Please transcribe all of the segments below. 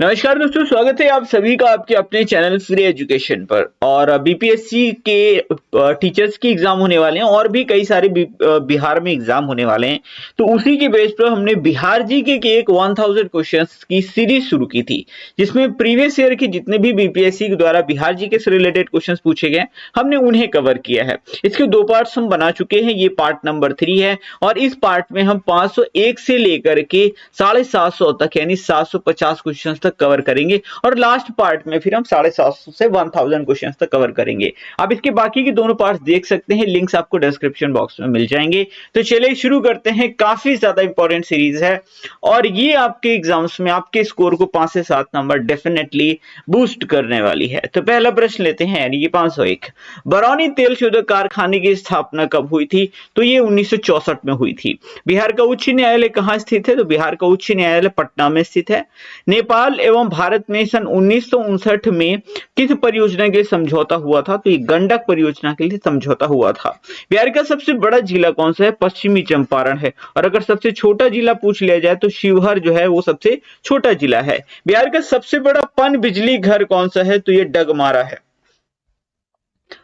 नमस्कार दोस्तों, स्वागत है आप सभी का आपके अपने चैनल फ्री एजुकेशन पर। और बीपीएससी के टीचर्स की एग्जाम होने वाले हैं और भी कई सारे बिहार में एग्जाम होने वाले हैं। तो उसी के बेस पर हमने बिहार जीके के एक 1000 क्वेश्चंस की सीरीज शुरू की थी, जिसमें प्रीवियस ईयर के जितने भी बीपीएससी के द्वारा बिहार जीके से रिलेटेड क्वेश्चंस पूछे गए हमने उन्हें कवर किया है। इसके दो पार्ट्स हम बना चुके हैं, ये पार्ट नंबर 3 है और इस पार्ट में हम 501 से लेकर के 750 तक यानी 750 क्वेश्चंस तक कवर करेंगे और लास्ट पार्ट में फिर हम 750 से 1000 क्वेश्चंस तक कवर करेंगे। आप इसके बाकी के दोनों पार्ट्स देख सकते हैं, लिंक्स आपको डिस्क्रिप्शन बॉक्स में मिल जाएंगे। तो चलिए शुरू करते हैं। काफी ज्यादा इंपॉर्टेंट सीरीज है और ये आपके एग्जाम्स में आपके स्कोर को 5 से 7 नंबर डेफिनेटली बूस्ट करने वाली है। तो पहला प्रश्न लेते हैं, यानी कि 501। बरौनी तेल शोधक कारखाने की स्थापना कब हुई थी? तो ये 1964 में हुई थी। बिहार का उच्च न्यायालय कहाँ स्थित है? तो बिहार का उच्च न्यायालय पटना में स्थित है। नेपाल एवं भारत में सन 1959 में किस परियोजना के लिए समझौता हुआ था? तो ये गंडक परियोजना के लिए समझौता हुआ था। बिहार का सबसे बड़ा जिला कौन सा है? पश्चिमी चंपारण है। और अगर सबसे छोटा जिला पूछ लिया जाए तो शिवहर जो है वो सबसे छोटा जिला है। बिहार का सबसे बड़ा पन बिजली घर कौन सा है? तो ये डगमारा है।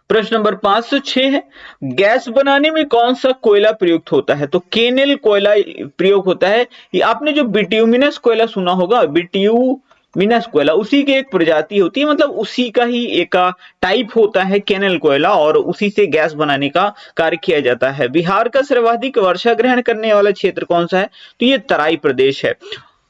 प्रश्न नंबर 506 है, गैस बनाने में कौन सा कोयला प्रयुक्त होता है? तो केनेल कोयला प्रयोग होता है। ये आपने जो बिट्यूमिनस कोयला सुना होगा, बिट्यूमिनस कोयला उसी की एक प्रजाति होती है, मतलब उसी का ही एक टाइप होता है केनेल कोयला, और उसी से गैस बनाने का कार्य किया जाता है। बिहार का सर्वाधिक वर्षा ग्रहण करने वाला क्षेत्र कौन सा है? तो ये तराई प्रदेश है।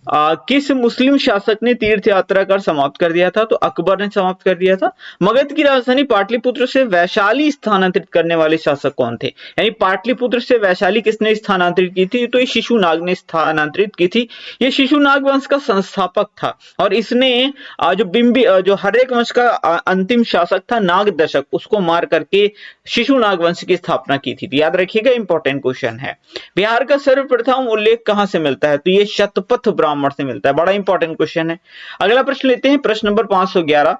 किस मुस्लिम शासक ने तीर्थ यात्रा कर समाप्त कर दिया था? तो अकबर ने समाप्त कर दिया था। मगध की राजधानी पाटलिपुत्र से वैशाली स्थानांतरित करने वाले शासक कौन थे? यानी पाटलिपुत्र से वैशाली किसने स्थानांतरित की थी? तो ये शिशुनाग ने स्थानांतरित की थी। ये शिशुनाग वंश का संस्थापक था और इसने जो हर्यक वंश का अंतिम शासक था नाग दशक, उसको मार करके शिशुनाग वंश की स्थापना की थी। तो याद रखिएगा, इंपॉर्टेंट क्वेश्चन है। बिहार का सर्वप्रथम उल्लेख कहां से मिलता है? तो ये शतपथ ब्राह्मण से मिलता है। बड़ा इंपॉर्टेंट क्वेश्चन है। अगला प्रश्न लेते हैं, प्रश्न नंबर 511।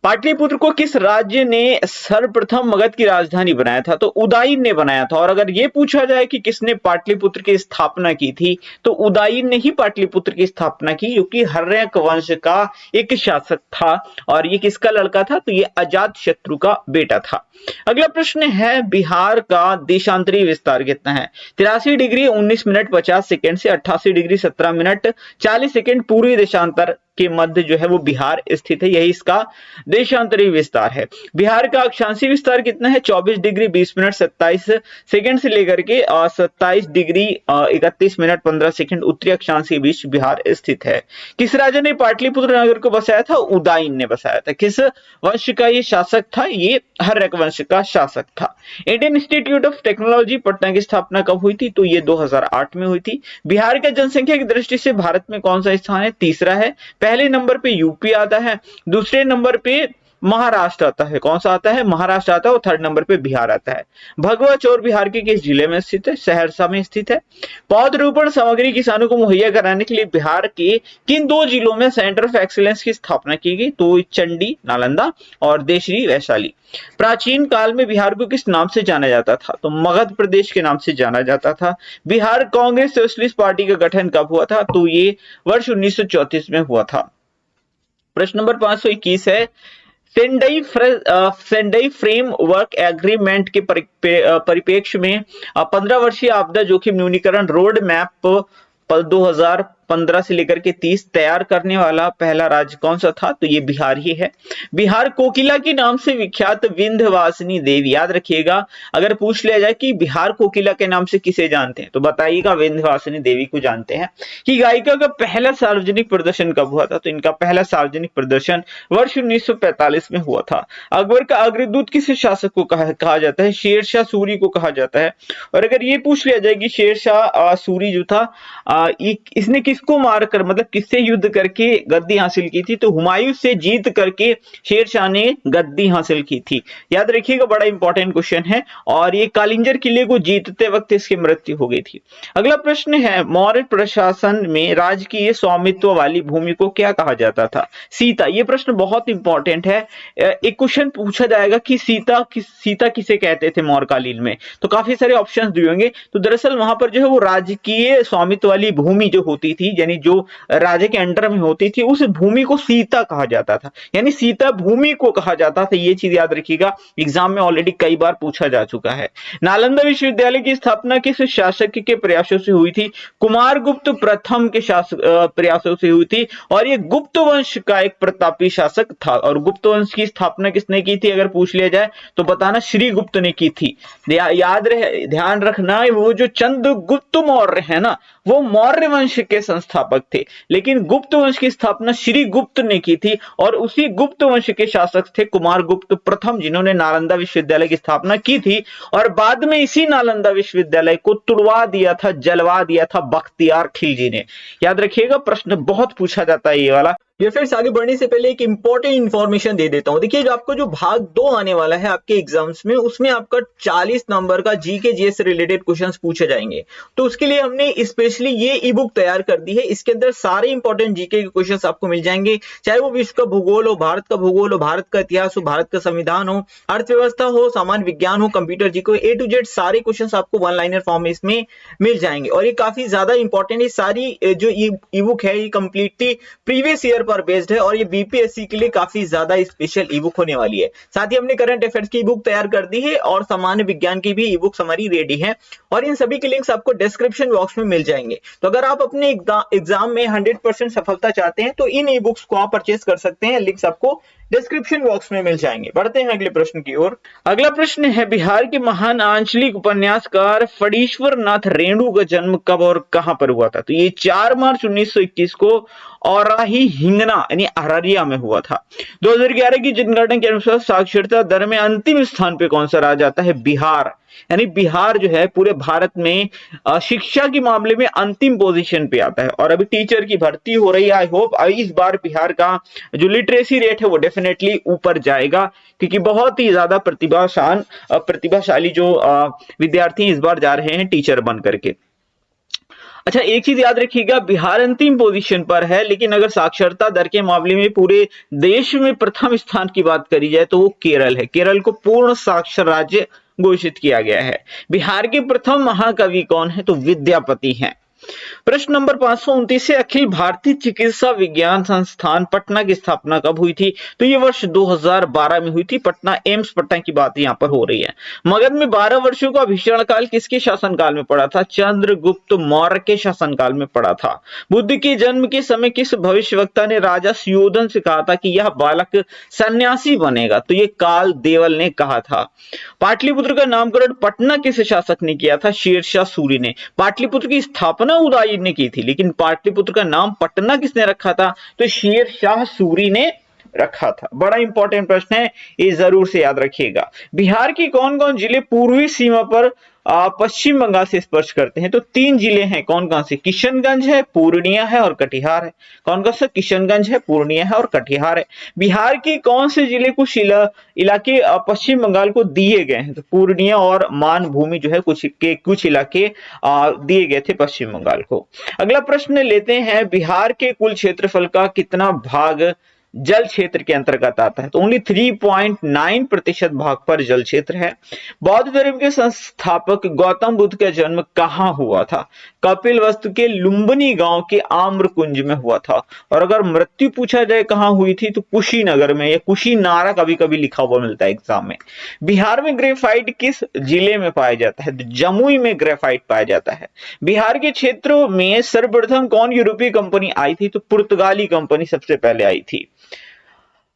पाटलिपुत्र को किस राज्य ने सर्वप्रथम मगध की राजधानी बनाया था? तो उदयन ने बनाया था। और अगर ये पूछा जाए कि किसने पाटलिपुत्र की स्थापना की थी, तो उदयन ने ही पाटलिपुत्र की स्थापना की, क्योंकि हर्यक वंश का एक शासक था। और ये किसका लड़का था? तो ये अजात शत्रु का बेटा था। अगला प्रश्न है, बिहार का देशांतरी विस्तार कितना है? 83 डिग्री 19 मिनट 50 सेकंड से 88 डिग्री 17 मिनट 40 सेकंड पूर्वी देशांतर के मध्य जो है वो बिहार स्थित है। यही इसका देशांतरी विस्तार है। बिहार का अक्षांशीय विस्तार कितना है? 24 डिग्री 20 मिनट 27 सेकंड से लेकर के 27 डिग्री 31 मिनट 15 सेकंड उत्तरी अक्षांश के बीच बिहार स्थित है। किस राजा ने पाटलिपुत्र नगर को बसाया था? उदयन ने बसाया था। किस वंश का ये शासक था? ये हर्यक वंश का शासक था। Indian institute of technology Patna की स्थापना कब हुई थी? तो ये 2008 में हुई थी। बिहार का जनसंख्या की दृष्टि से भारत में कौन सा स्थान है? तीसरा है। पहले नंबर पे यूपी आता है, दूसरे नंबर पे महाराष्ट्र आता है। कौन सा आता है? महाराष्ट्र आता है। और थर्ड नंबर पे बिहार आता है। भगवा चौर बिहार के किस जिले में स्थित है? सहरसा में स्थित है। पौधरोपण सामग्री किसानों को मुहैया कराने के लिए बिहार के किन दो जिलों में सेंटर ऑफ एक्सीलेंस की स्थापना की गई? तो चंडी नालंदा और देशरी वैशाली। प्राचीन काल में बिहार को किस नाम से जाना जाता था? तो मगध प्रदेश के नाम से जाना जाता था। बिहार कांग्रेस सोशलिस्ट पार्टी का गठन कब हुआ था? तो ये वर्ष 1934 में हुआ था। प्रश्न नंबर 521 है, सेंडई फ्रेमवर्क एग्रीमेंट के परिप्रेक्ष्य में 15 वर्षीय आपदा जोखिम न्यूनीकरण रोड मैप 2015 से लेकर के 30 तैयार करने वाला पहला राज्य कौन सा था? तो ये बिहार ही है। बिहार कोकिला के नाम से विख्यात विंध्यवासिनी देवी, याद रखिएगा, अगर पूछ लिया जाए कि बिहार कोकिला के नाम से किसे जानते हैं, तो बताइएगा विंध्यवासिनी देवी को जानते हैं। कि गायिका का पहला सार्वजनिक प्रदर्शन कब हुआ था? तो इनका पहला सार्वजनिक प्रदर्शन वर्ष 1945 में हुआ था। अकबर का अग्रदूत किस शासक को कहा जाता है? शेरशाह सूरी को कहा जाता है। और अगर ये पूछ लिया जाए कि शेरशाह सूरी जो था, इसने किसको मारकर, मतलब किससे युद्ध करके गद्दी हासिल की थी? तो हुमायूं से जीत करके शेरशाह ने गद्दी हासिल की थी। याद रखिएगा, बड़ा इंपॉर्टेंट क्वेश्चन है। और ये कालिंजर किले को जीतते वक्त इसकी मृत्यु हो गई थी। अगला प्रश्न है, मौर्य प्रशासन में राजकीय स्वामित्व वाली भूमि को क्या कहा जाता था? सीता। ये प्रश्न बहुत इंपॉर्टेंट है। एक क्वेश्चन पूछा जाएगा कि सीता किसे कहते थे मौर्यकालीन में? तो काफी सारे ऑप्शंस दिए होंगे। तो दरअसल वहां पर जो है वो राजकीय स्वामित्व वाली भूमि जो होती थी थी, यानी जो राजा के अंडर में होती थी, उस भूमि को सीता कहा जाता था, यानी सीता भूमि को कहा जाता था। ये चीज याद रखिएगा, एग्जाम में ऑलरेडी कई बार पूछा जा चुका है। नालंदा विश्वविद्यालय की स्थापना किस शासक के प्रयासों से हुई थी? कुमारगुप्त प्रथम के प्रयासों से हुई थी, और ये गुप्त वंश का एक प्रतापी शासक था। और गुप्त वंश की स्थापना किसने की थी अगर पूछ लिया जाए तो बताना श्रीगुप्त ने की थी। याद रहे, ध्यान रखना, वो जो चंद्रगुप्त मौर्य है ना, वो मौर्य वंश के संस्थापक थे, लेकिन गुप्त वंश की स्थापना श्रीगुप्त ने की थी, और उसी गुप्त वंश के शासक थे कुमारगुप्त प्रथम, जिन्होंने नालंदा विश्वविद्यालय की स्थापना की थी। और बाद में इसी नालंदा विश्वविद्यालय को तुड़वा दिया था, जलवा दिया था बख्तियार खिलजी ने। याद रखिएगा, प्रश्न बहुत पूछा जाता है ये वाला। ये फ्रेंड्स, आगे बढ़ने से पहले एक इंपॉर्टेंट इंफॉर्मेशन दे देता हूं। देखिए, जो आपको जो भाग 2 आने वाला है आपके एग्जाम्स में, उसमें आपका 40 नंबर का जीके जीएस से रिलेटेड क्वेश्चंस पूछे जाएंगे। तो उसके लिए हमने स्पेशली ये ई बुक तैयार कर दी है। इसके अंदर सारे इंपॉर्टेंट जीके के क्वेश्चंस आपको मिल जाएंगे, चाहे वो विश्व का भूगोल हो, भारत का भूगोल हो, भारत का इतिहास हो, भारत का संविधान हो, अर्थव्यवस्था हो, सामान्य विज्ञान हो, कंप्यूटर जी को, ए टू जेड सारे क्वेश्चंस आपको वन लाइनर फॉर्म में इसमें मिल जाएंगे। और ये काफी ज्यादा इंपॉर्टेंट है। सारी जो ई बुक है ये कंप्लीटली प्रीवियस ईयर पर बेस्ड है, और ये बीपीएससी के लिए काफी ज्यादा स्पेशल ई बुक होने वाली है। साथ ही हमने करंट अफेयर्स की ई बुक तैयार कर दी है, और सामान्य विज्ञान की भी ई बुक्स हमारी रेडी है, और इन सभी के लिंक्स आपको डिस्क्रिप्शन बॉक्स में मिल जाएंगे। तो अगर आप अपने एग्जाम में 100% सफलता चाहते हैं तो इन ई बुक्स को आप परचेज कर सकते हैं, लिंक्स आपको डिस्क्रिप्शन बॉक्स में मिल जाएंगे। बढ़ते हैं अगले प्रश्न की ओर। अगला प्रश्न है, बिहार के महान आंचलिक उपन्यासकार फणीश्वर नाथ रेणु का जन्म कब और कहां पर हुआ था? तो ये 4 मार्च 1921 को औराही हिंगना यानी अररिया में हुआ था। 2011 की जनगणना के अनुसार साक्षरता दर में अंतिम स्थान पे कौन सा राज्य आता है? बिहार। यानी बिहार जो है पूरे भारत में शिक्षा के मामले में अंतिम पोजीशन पे आता है। और अभी टीचर की भर्ती हो रही है, आई होप इस बार बिहार का जो लिटरेसी रेट है वो डेफिनेटली ऊपर जाएगा, क्योंकि बहुत ही ज्यादा प्रतिभाशाली जो विद्यार्थी इस बार जा रहे हैं टीचर बन करके। अच्छा, एक चीज याद रखिएगा, बिहार अंतिम पोजीशन पर है, लेकिन अगर साक्षरता दर के मामले में पूरे देश में प्रथम स्थान की बात करी जाए तो वो केरल है। केरल को पूर्ण साक्षर राज्य घोषित किया गया है। बिहार के प्रथम महाकवि कौन है? तो विद्यापति हैं। प्रश्न नंबर 529 से, अखिल भारतीय चिकित्सा विज्ञान संस्थान पटना की स्थापना कब हुई थी? तो ये वर्ष 2012 में हुई थी। पटना एम्स पटना की बात यहाँ पर हो रही है। मगध में 12 वर्षों का भीषण काल किसके शासनकाल में पड़ा था? चंद्रगुप्त मौर्य के शासनकाल में पड़ा था। बुद्ध के जन्म के समय किस भविष्यवक्ता ने राजा सुयोधन से कहा था कि यह बालक सन्यासी बनेगा? तो ये काल देवल ने कहा था। पाटलिपुत्र का नामकरण पटना किस शासक ने किया था? शेरशाह सूरी ने। पाटलिपुत्र की स्थापना उदयन ने की थी, लेकिन पाटलिपुत्र का नाम पटना किसने रखा था? तो शेरशाह सूरी ने रखा था। बड़ा इंपॉर्टेंट प्रश्न है, ये जरूर से याद रखिएगा। बिहार की कौन कौन जिले पूर्वी सीमा पर पश्चिम बंगाल से स्पर्श करते हैं? तो 3 जिले हैं। कौन कौन से? किशनगंज है, पूर्णिया है और कटिहार है। कौन कौन सा? किशनगंज है, पूर्णिया है और कटिहार है। बिहार के कौन से जिले कुछ इलाके पश्चिम बंगाल को दिए गए हैं? तो पूर्णिया और मानभूमि जो है कुछ इलाके दिए गए थे पश्चिम बंगाल को। अगला प्रश्न लेते हैं, बिहार के कुल क्षेत्रफल का कितना भाग जल क्षेत्र के अंतर्गत आता है? तो ओनली 3.9% भाग पर जल क्षेत्र है। बौद्ध धर्म के संस्थापक गौतम बुद्ध का जन्म कहां हुआ था? कपिलवस्तु के लुम्बिनी गांव के आम्रकुंज में हुआ था। और अगर मृत्यु पूछा जाए कहां हुई थी, तो कुशीनगर में, या कुशीनारा कभी कभी लिखा हुआ मिलता है एग्जाम में। बिहार में ग्रेफाइट किस जिले में पाया जाता है? तो जमुई में ग्रेफाइट पाया जाता है। बिहार के क्षेत्रों में सर्वप्रथम कौन यूरोपीय कंपनी आई थी? तो पुर्तगाली कंपनी सबसे पहले आई थी।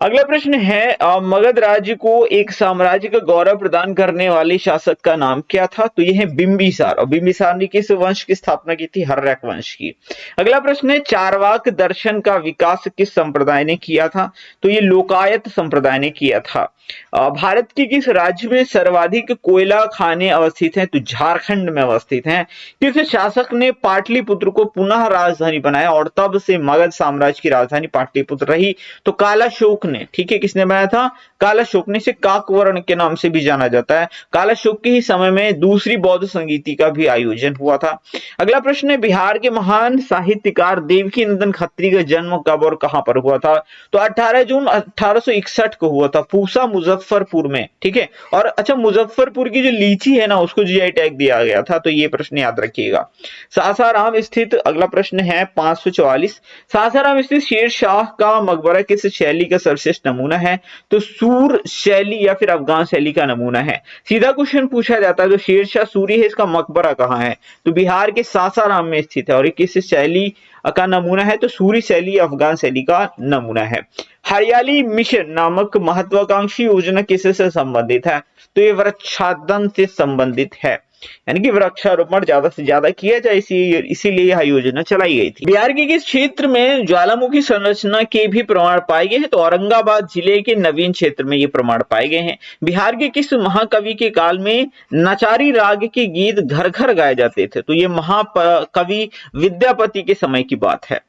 अगला प्रश्न है, मगध राज्य को एक साम्राज्य का गौरव प्रदान करने वाले शासक का नाम क्या था? तो यह है बिंबिसार। और बिंबिसार ने किस वंश की स्थापना की थी? हर्यक वंश की। अगला प्रश्न है, चारवाक दर्शन का विकास किस संप्रदाय ने किया था? तो ये लोकायत संप्रदाय ने किया था। भारत के किस राज्य में सर्वाधिक कोयला खाने अवस्थित हैं? तो झारखंड में अवस्थित हैं। किस शासक ने पाटलिपुत्र को पुनः राजधानी बनाया और तब से मगध साम्राज्य की राजधानी पाटलिपुत्र रही? तो कालाशोक ने, ठीक है, किसने बनाया था? कालाशोक ने। इसे काकवर्ण के नाम से भी जाना जाता है। कालाशोक के ही समय में दूसरी बौद्ध संगीति का भी आयोजन हुआ था। अगला प्रश्न है, बिहार के महान साहित्यकार देवकीनंदन खत्री का जन्म कब और कहां पर हुआ था? तो 18 जून 1861 को हुआ था, पूसा मुजफ्फरपुर में, ठीक है। और अच्छा, मुजफ्फरपुर की जो लीची है ना, उसको जीआई टैग दिया गया था, तो ये प्रश्न याद रखिएगा। सासाराम स्थित, अगला प्रश्न है 544, सासाराम स्थित शेर शाह का मकबरा किस शैली का सर्वश्रेष्ठ नमूना है? तो सूर शैली या फिर अफगान शैली का नमूना है। सीधा क्वेश्चन पूछा जाता है, जो शेरशाह सूरी है, इसका मकबरा कहाँ है? तो बिहार के सासाराम में स्थित है। और ये किस शैली का नमूना है? तो सूरी शैली अफगान शैली का नमूना है। हरियाली मिशन नामक महत्वाकांक्षी योजना किससे संबंधित है? तो ये वृक्षादन से संबंधित है, यानी कि वृक्षारोपण ज्यादा से ज्यादा किया जाए, इसीलिए यह योजना चलाई गई थी। बिहार के किस क्षेत्र में ज्वालामुखी संरचना के भी प्रमाण पाए गए हैं? तो औरंगाबाद जिले के नवीन क्षेत्र में ये प्रमाण पाए गए हैं। बिहार के किस महाकवि के काल में नचारी राग के गीत घर घर गाए जाते थे? तो ये महाकवि विद्यापति के समय की बात है।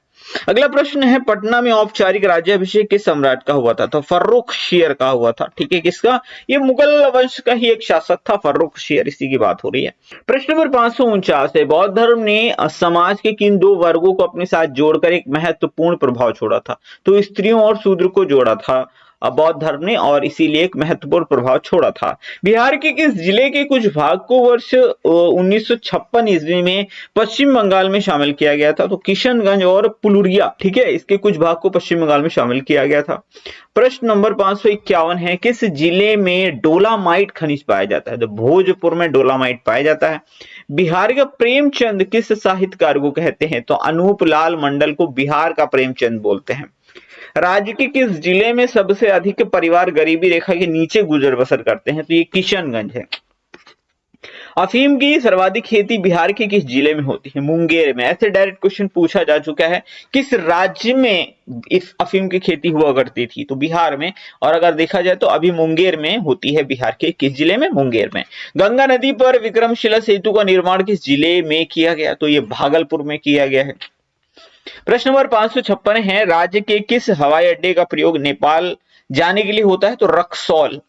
अगला प्रश्न है, पटना में औपचारिक राज्याभिषेक किस सम्राट का हुआ था? तो फर्रुखशियर का हुआ था, ठीक है। किसका? ये मुगल वंश का ही एक शासक था, फर्रुखशियर, इसी की बात हो रही है। प्रश्न नंबर 549 है, बौद्ध धर्म ने समाज के किन दो वर्गों को अपने साथ जोड़कर एक महत्वपूर्ण प्रभाव छोड़ा था? तो स्त्रियों और शूद्र को जोड़ा था बौद्ध धर्म ने, और इसीलिए एक महत्वपूर्ण प्रभाव छोड़ा था। बिहार के किस जिले के कुछ भाग को वर्ष 1956 ईस्वी में पश्चिम बंगाल में शामिल किया गया था? तो किशनगंज और पुलुरिया, ठीक है, इसके कुछ भाग को पश्चिम बंगाल में शामिल किया गया था। प्रश्न नंबर 551 है, किस जिले में डोलामाइट खनिज पाया जाता है? तो भोजपुर में डोलामाइट पाया जाता है। बिहार का प्रेमचंद किस साहित्यकार को कहते हैं? तो अनूप लाल मंडल को बिहार का प्रेमचंद बोलते हैं। राज्य के किस जिले में सबसे अधिक परिवार गरीबी रेखा के नीचे गुजर बसर करते हैं? तो ये किशनगंज है। अफीम की सर्वाधिक खेती बिहार के किस जिले में होती है? मुंगेर में। ऐसे डायरेक्ट क्वेश्चन पूछा जा चुका है, किस राज्य में इस अफीम की खेती हुआ करती थी? तो बिहार में। और अगर देखा जाए तो अभी मुंगेर में होती है, बिहार के किस जिले में? मुंगेर में। गंगा नदी पर विक्रमशिला सेतु का निर्माण किस जिले में किया गया? तो ये भागलपुर में किया गया है। प्रश्न नंबर 556 है, राज्य के किस हवाई अड्डे का प्रयोग नेपाल जाने के लिए होता है? तो रक्सौल।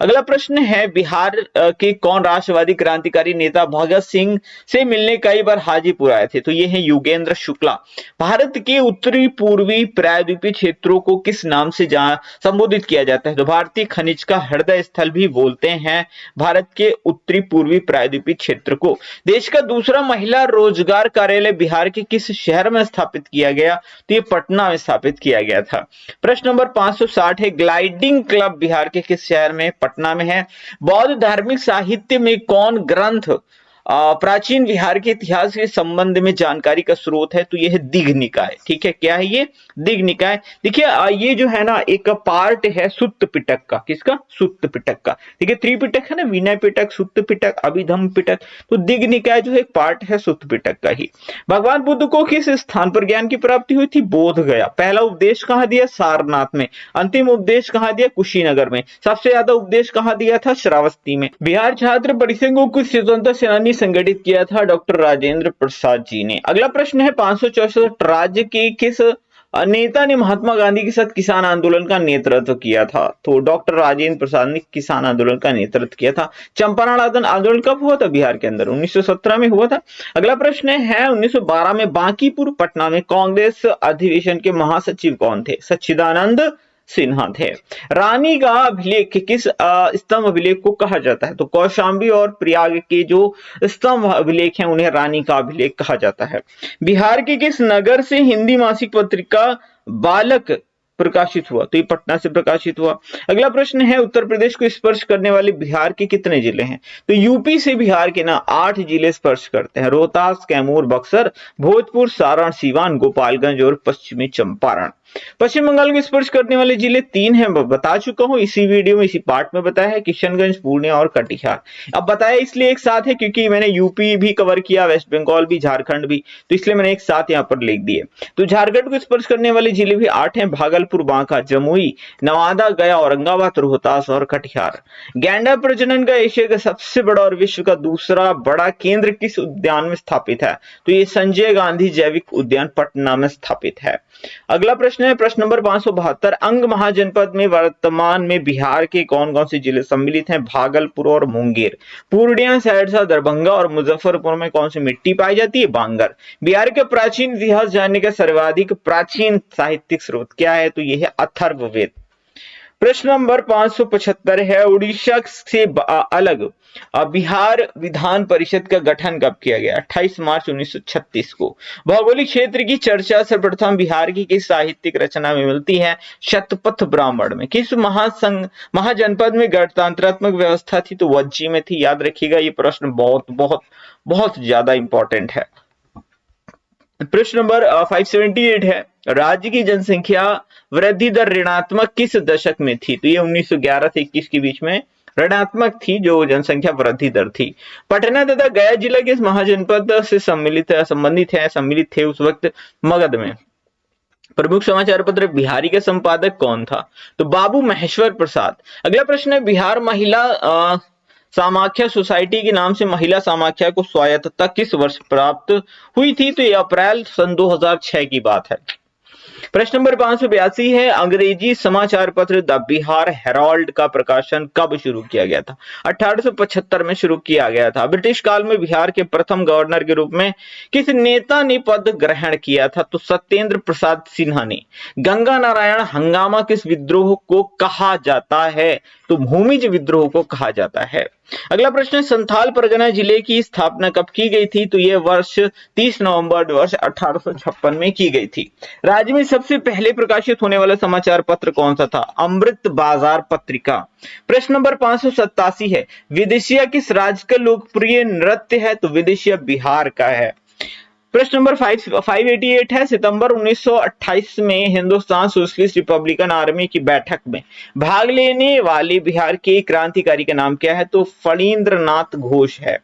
अगला प्रश्न है, बिहार के कौन राष्ट्रवादी क्रांतिकारी नेता भगत सिंह से मिलने कई बार हाजीपुर आए थे? तो ये है युगेंद्र शुक्ला। भारत के उत्तरी पूर्वी प्रायद्वीपीय क्षेत्रों को किस नाम से संबोधित किया जाता है? तो भारतीय खनिज का हृदय स्थल भी बोलते हैं भारत के उत्तरी पूर्वी प्रायद्वीपीय क्षेत्र को। देश का दूसरा महिला रोजगार कार्यालय बिहार के किस शहर में स्थापित किया गया? तो ये पटना में स्थापित किया गया था। प्रश्न नंबर 560 है, ग्लाइडिंग क्लब बिहार के किस शहर में? पटना में है। बौद्ध धार्मिक साहित्य में कौन ग्रंथ प्राचीन बिहार के इतिहास के संबंध में जानकारी का स्रोत है? तो यह है दिघ निकाय, ठीक है। क्या है ये? दिघ निकाय। देखिए ये जो है ना, एक पार्ट है सुत्त पिटक का। किसका? सुत्त पिटक का। देखिए त्रिपिटक है ना, विनय पिटक, सुत्त पिटक, अभिधम्म पिटक, तो दिघ निकाय जो है एक पार्ट है सुत्त पिटक का ही। भगवान बुद्ध को किस स्थान पर ज्ञान की प्राप्ति हुई थी? बोध गया। पहला उपदेश कहां दिया? सारनाथ में। अंतिम उपदेश कहां दिया? कुशीनगर में। सबसे ज्यादा उपदेश कहां दिया था? श्रावस्ती में। बिहार छात्र परिषद को कुछ स्वतंत्रता सेनानी संगठित किया था? डॉक्टर राजेंद्र प्रसाद जी ने। अगला प्रश्न है 564, राज्य के किस नेता ने महात्मा गांधी के साथ किसान आंदोलन का नेतृत्व किया था? तो डॉक्टर राजेंद्र प्रसाद ने किसान आंदोलन का नेतृत्व किया था। चंपारण आंदोलन कब हुआ था बिहार के अंदर? 1917 में हुआ था। अगला प्रश्न है 1912 में बांकीपुर पटना में कांग्रेस अधिवेशन के महासचिव कौन थे? सच्चिदानंद सिन्हा थे। रानी का अभिलेख किस स्तंभ अभिलेख को कहा जाता है? तो कौशांबी और प्रयाग के जो स्तंभ अभिलेख हैं उन्हें रानी का अभिलेख कहा जाता है। बिहार के किस नगर से हिंदी मासिक पत्रिका बालक प्रकाशित हुआ? तो ये पटना से प्रकाशित हुआ। अगला प्रश्न है, उत्तर प्रदेश को स्पर्श करने वाले बिहार के कितने जिले हैं? तो यूपी से बिहार के ना 8 जिले स्पर्श करते हैं। रोहतास, कैमूर, बक्सर, भोजपुर, सारण, सीवान, गोपालगंज और पश्चिमी चंपारण। पश्चिम बंगाल को स्पर्श करने वाले जिले 3 हैं, बता चुका हूं इसी वीडियो में, इसी पार्ट में बताया है, किशनगंज, पूर्णिया और कटिहार। अब बताया इसलिए एक साथ है क्योंकि मैंने यूपी भी कवर किया, वेस्ट बंगाल भी, झारखंड भी, तो इसलिए मैंने एक साथ यहाँ पर लिख दिए। तो झारखंड को स्पर्श करने वाले जिले भी 8 हैं, भागलपुर, बांका, जमुई, नवादा, गया, औरंगाबाद, रोहतास और कटिहार। गैंडा प्रजनन का एशिया का सबसे बड़ा और विश्व का दूसरा बड़ा केंद्र किस उद्यान में स्थापित है? तो ये संजय गांधी जैविक उद्यान पटना में स्थापित है। अगला प्रश्न प्रश्न है प्रश्न नंबर 572, अंग महाजनपद में वर्तमान में बिहार के कौन कौन से जिले सम्मिलित हैं? भागलपुर और मुंगेर। पूर्णिया, सहरसा, दरभंगा और मुजफ्फरपुर में कौन सी मिट्टी पाई जाती है? बांगर। बिहार के प्राचीन इतिहास जानने का सर्वाधिक प्राचीन साहित्यिक स्रोत क्या है? तो यह है अथर्ववेद। प्रश्न नंबर 575 है, उड़ीसा से अलग बिहार विधान परिषद का गठन कब किया गया? 28 मार्च 1936 को। भौगोलिक क्षेत्र की चर्चा सर्वप्रथम बिहार की किस साहित्यिक रचना में मिलती है? शतपथ ब्राह्मण में। किस महाजनपद में गणतंत्रात्मक व्यवस्था थी? तो वज्जी में थी। याद रखिएगा, ये प्रश्न बहुत बहुत बहुत ज्यादा इंपॉर्टेंट है। प्रश्न नंबर 578 है, राज्य की जनसंख्या वृद्धि दर ऋणात्मक किस दशक में थी? तो ये 1911 से 21 के बीच में ऋणात्मक थी जो जनसंख्या वृद्धि दर थी। पटना तथा गया जिला किस महाजनपद से सम्मिलित थे उस वक्त? मगध में। प्रमुख समाचार पत्र बिहारी का संपादक कौन था? तो बाबू महेश्वर प्रसाद। अगला प्रश्न है, बिहार महिला सामाख्या सोसाइटी के नाम से महिला सामाख्या को स्वायत्तता किस वर्ष प्राप्त हुई थी? तो ये अप्रैल सन 2006 की बात है। प्रश्न नंबर 582 है, अंग्रेजी समाचार पत्र द बिहार हेराल्ड का प्रकाशन कब शुरू किया गया था? 1875 में शुरू किया गया था। ब्रिटिश काल में बिहार के प्रथम गवर्नर के रूप में किस नेता ने पद ग्रहण किया था? तो सत्येंद्र प्रसाद सिन्हा ने। गंगा नारायण हंगामा किस विद्रोह को कहा जाता है? तो भूमिज विद्रोह को कहा जाता है। अगला प्रश्न है, संथाल परगना जिले की स्थापना कब की गई थी? तो यह वर्ष 30 नवंबर वर्ष 1856 में की गई थी। राज्य में सबसे पहले प्रकाशित होने वाला समाचार पत्र कौन सा था? अमृत बाजार पत्रिका। प्रश्न नंबर 587 है, विदेशिया किस राज्य का लोकप्रिय नृत्य है? तो विदेशिया बिहार का है। प्रश्न नंबर 588 है, सितंबर 1928 में हिंदुस्तान सोशलिस्ट रिपब्लिकन आर्मी की बैठक में भाग लेने वाले बिहार के क्रांतिकारी का नाम क्या है? तो फणींद्र नाथ घोष है।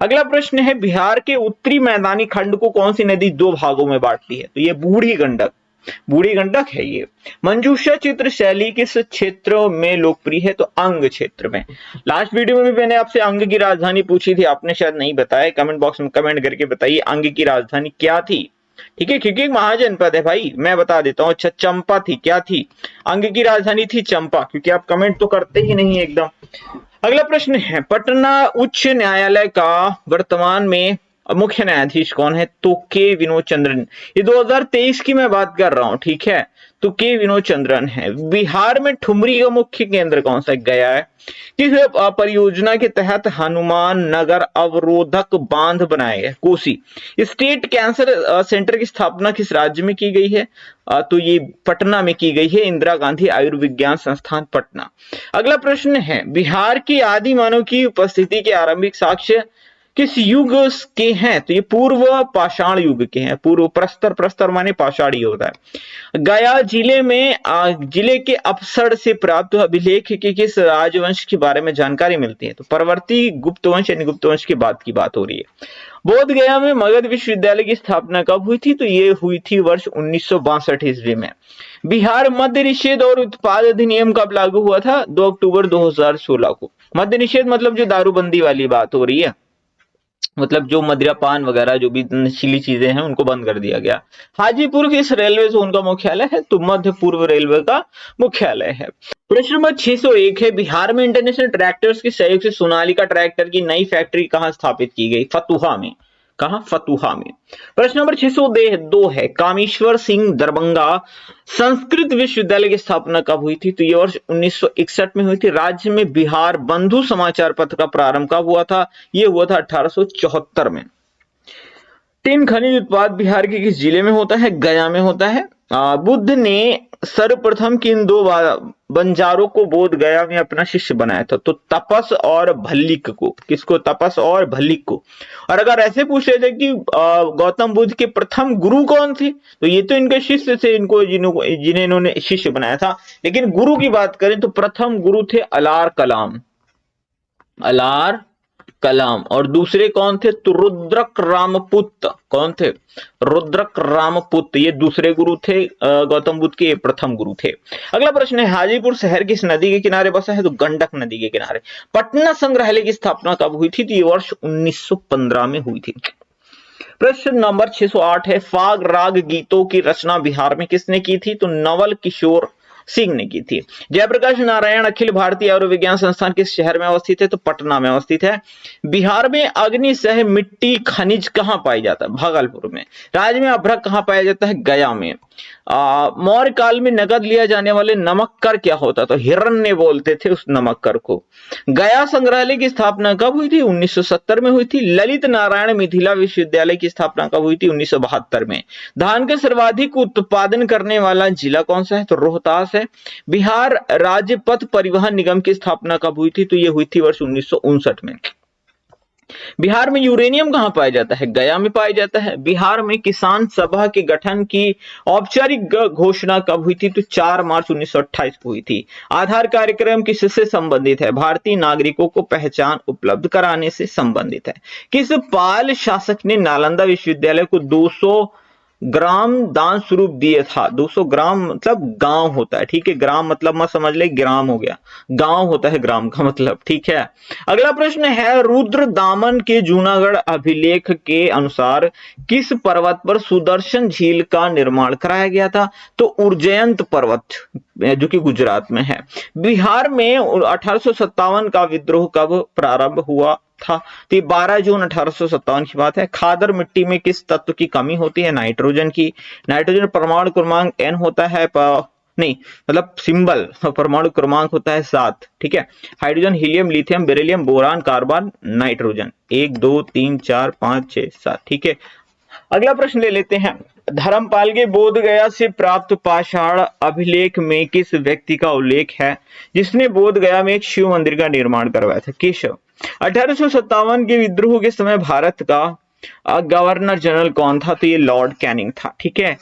अगला प्रश्न है, बिहार के उत्तरी मैदानी खंड को कौन सी नदी दो भागों में बांटती है? तो ये बूढ़ी गंडक है। ये मंजूषा चित्र शैली किस क्षेत्र में लोकप्रिय है? तो अंग क्षेत्र में। लास्ट वीडियो में भी मैंने आपसे अंग की राजधानी पूछी थी, आपने शायद नहीं बताया। कमेंट बॉक्स में कमेंट करके बताइए अंग की राजधानी क्या थी। ठीक है, क्योंकि एक महाजनपद है भाई, मैं बता देता हूँ। अच्छा, चंपा थी। क्या थी? अंग की राजधानी थी चंपा, क्योंकि आप कमेंट तो करते ही नहीं एकदम। अगला प्रश्न है, पटना उच्च न्यायालय का वर्तमान में मुख्य न्यायाधीश कौन है? तो के विनोद चंद्रन। ये 2023 की मैं बात कर रहा हूं, ठीक है। तो के विनोद चंद्रन है। बिहार में ठुमरी का मुख्य केंद्र कौन सा? गया है। किस परियोजना के तहत हनुमान नगर अवरोधक बांध बनाए गए? कोसी। स्टेट कैंसर सेंटर की स्थापना किस राज्य में की गई है? तो ये पटना में की गई है, इंदिरा गांधी आयुर्विज्ञान संस्थान पटना। अगला प्रश्न है, बिहार की आदि मानव की उपस्थिति के आरंभिक साक्ष्य किस युग के हैं? तो ये पूर्व पाषाण युग के हैं। पूर्व प्रस्तर माने पाषाण ही होता है। गया जिले के अपसर से प्राप्त अभिलेख के किस राजवंश के बारे में जानकारी मिलती है? तो परवर्ती गुप्त वंश यानी गुप्त वंश के बाद की बात हो रही है। बोध गया में मगध विश्वविद्यालय की स्थापना कब हुई थी? तो ये हुई थी वर्ष 1962 ईस्वी में। बिहार मद्य निषेध और उत्पाद अधिनियम कब लागू हुआ था? 2 अक्टूबर 2016 को। मद्य निषेध मतलब जो दारूबंदी वाली बात हो रही है, मतलब जो मदिरापान वगैरह जो भी नशीली चीजें हैं उनको बंद कर दिया गया। हाजीपुर किस रेलवे जोन का मुख्यालय है? तो मध्य पूर्व रेलवे का मुख्यालय है। प्रश्न नंबर 601 है, बिहार में इंटरनेशनल ट्रैक्टर्स के सहयोग से सोनालिका ट्रैक्टर की नई फैक्ट्री कहां स्थापित की गई? फतुहा में। कहां? फतुहा में। प्रश्न नंबर 602 है, कामेश्वर सिंह दरभंगा संस्कृत विश्वविद्यालय की स्थापना कब हुई थी? तो यह वर्ष 1961 में हुई थी। राज्य में बिहार बंधु समाचार पत्र का प्रारंभ कब हुआ था? यह हुआ था 1874 में। टिन खनिज उत्पाद बिहार के किस जिले में होता है? गया में होता है। बुद्ध ने सर्वप्रथम किन दो बंजारों को बोध गया में अपना शिष्य बनाया था? तो तपस और भल्लिक को। किसको? तपस और भल्लिक को। और अगर ऐसे पूछ रहे थे कि गौतम बुद्ध के प्रथम गुरु कौन थे, तो ये तो इनके शिष्य थे, जिन्हें इन्होंने शिष्य बनाया था। लेकिन गुरु की बात करें तो प्रथम गुरु थे अलार कलाम। और दूसरे कौन थे? तो रुद्रक रामपुत। कौन थे? रुद्रक रामपुत। ये दूसरे गुरु थे गौतम बुद्ध के, प्रथम गुरु थे। अगला प्रश्न है, हाजीपुर शहर किस नदी के किनारे बसा है? तो गंडक नदी के किनारे। पटना संग्रहालय की स्थापना कब हुई थी? तो ये वर्ष 1915 में हुई थी। प्रश्न नंबर 608 है, फाग राग गीतों की रचना बिहार में किसने की थी? तो नवल किशोर सिंह ने की थी। जयप्रकाश नारायण अखिल भारतीय आयुर्विज्ञान संस्थान किस शहर में अवस्थित है? तो पटना में अवस्थित है। बिहार में अग्निसह मिट्टी खनिज कहाँ पाया जाता है? भागलपुर में। राज्य में अभ्रक कहाँ पाया जाता है? गया में। मौर्य काल में नकद लिया जाने वाले नमक कर क्या होता? तो हिरण्य बोलते थे उस नमक कर को। गया संग्रहालय की स्थापना कब हुई थी? 1970 में हुई थी। ललित नारायण मिथिला विश्वविद्यालय की स्थापना कब हुई थी? 1972 में। धान का सर्वाधिक उत्पादन करने वाला जिला कौन सा है? तो रोहतास है। बिहार राज्य पथ परिवहन निगम की स्थापना कब हुई थी? तो ये हुई थी वर्ष 1959 में। बिहार में यूरेनियम कहाँ पाया जाता है? गया में पाया जाता है। बिहार में किसान सभा के गठन की औपचारिक घोषणा कब हुई थी? तो 4 मार्च 1928 को हुई थी। आधार कार्यक्रम किससे संबंधित है? भारतीय नागरिकों को पहचान उपलब्ध कराने से संबंधित है। किस पाल शासक ने नालंदा विश्वविद्यालय को 200 ग्राम दान स्वरूप दिए था? 200 ग्राम मतलब गांव होता है, ठीक है। ग्राम मतलब मत समझ ले ग्राम हो गया, गांव होता है ग्राम का मतलब, ठीक है। अगला प्रश्न है, रुद्र दामन के जूनागढ़ अभिलेख के अनुसार किस पर्वत पर सुदर्शन झील का निर्माण कराया गया था? तो उज्जैन पर्वत जो कि गुजरात में है। बिहार में 1857 का विद्रोह कब प्रारंभ हुआ था? तो 12 जून 1857 की बात है। खादर मिट्टी में किस तत्व की कमी होती है? नाइट्रोजन की। नाइट्रोजन परमाणु क्रमांक n होता है, नहीं मतलब सिंबल परमाणु क्रमांक होता है 7, ठीक है। Hydrogen, helium, lithium, beryllium, boron, carbon, nitrogen 1 2 3 4 5 6 7, ठीक है। अगला प्रश्न ले लेते हैं, धर्मपाल के बोध गया से प्राप्त पाषाण अभिलेख में किस व्यक्ति का उल्लेख है जिसने बोध गया में एक शिव मंदिर का निर्माण करवाया था? केशव। 1857 के विद्रोह के समय भारत का गवर्नर जनरल कौन था? तो ये लॉर्ड कैनिंग था, ठीक है।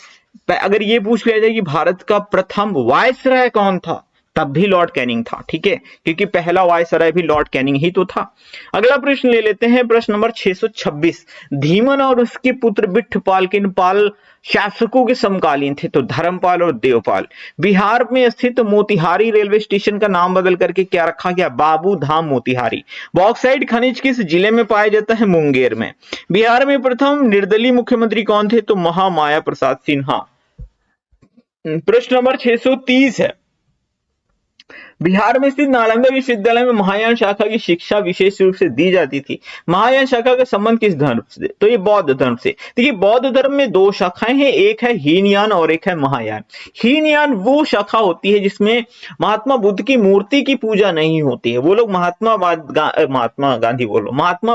अगर ये पूछ लिया जाए कि भारत का प्रथम वायसराय कौन था, तब भी लॉर्ड कैनिंग था, ठीक है, क्योंकि पहला वायसराय भी लॉर्ड कैनिंग ही तो था। अगला प्रश्न ले लेते हैं, प्रश्न नंबर 626, धीमन और उसके पुत्र बिट्ठपाल किन पाल शासकों के समकालीन थे? तो धर्मपाल और देवपाल। बिहार में स्थित मोतिहारी रेलवे स्टेशन का नाम बदल करके क्या रखा गया? बाबू धाम मोतिहारी। बॉक्साइट खनिज किस जिले में पाया जाता है? मुंगेर में। बिहार में प्रथम निर्दलीय मुख्यमंत्री कौन थे? तो महामाया प्रसाद सिन्हा। प्रश्न नंबर 630 है, बिहार में स्थित नालंदा विश्वविद्यालय में महायान शाखा की शिक्षा विशेष रूप से दी जाती थी। महायान शाखा का संबंध किस धर्म से? तो ये बौद्ध धर्म से। देखिए बौद्ध धर्म में 2 शाखाएं हैं, एक है हीनयान और एक है महायान। हीनयान वो शाखा होती है जिसमें महात्मा बुद्ध की मूर्ति की पूजा नहीं होती है। वो लोग महात्मा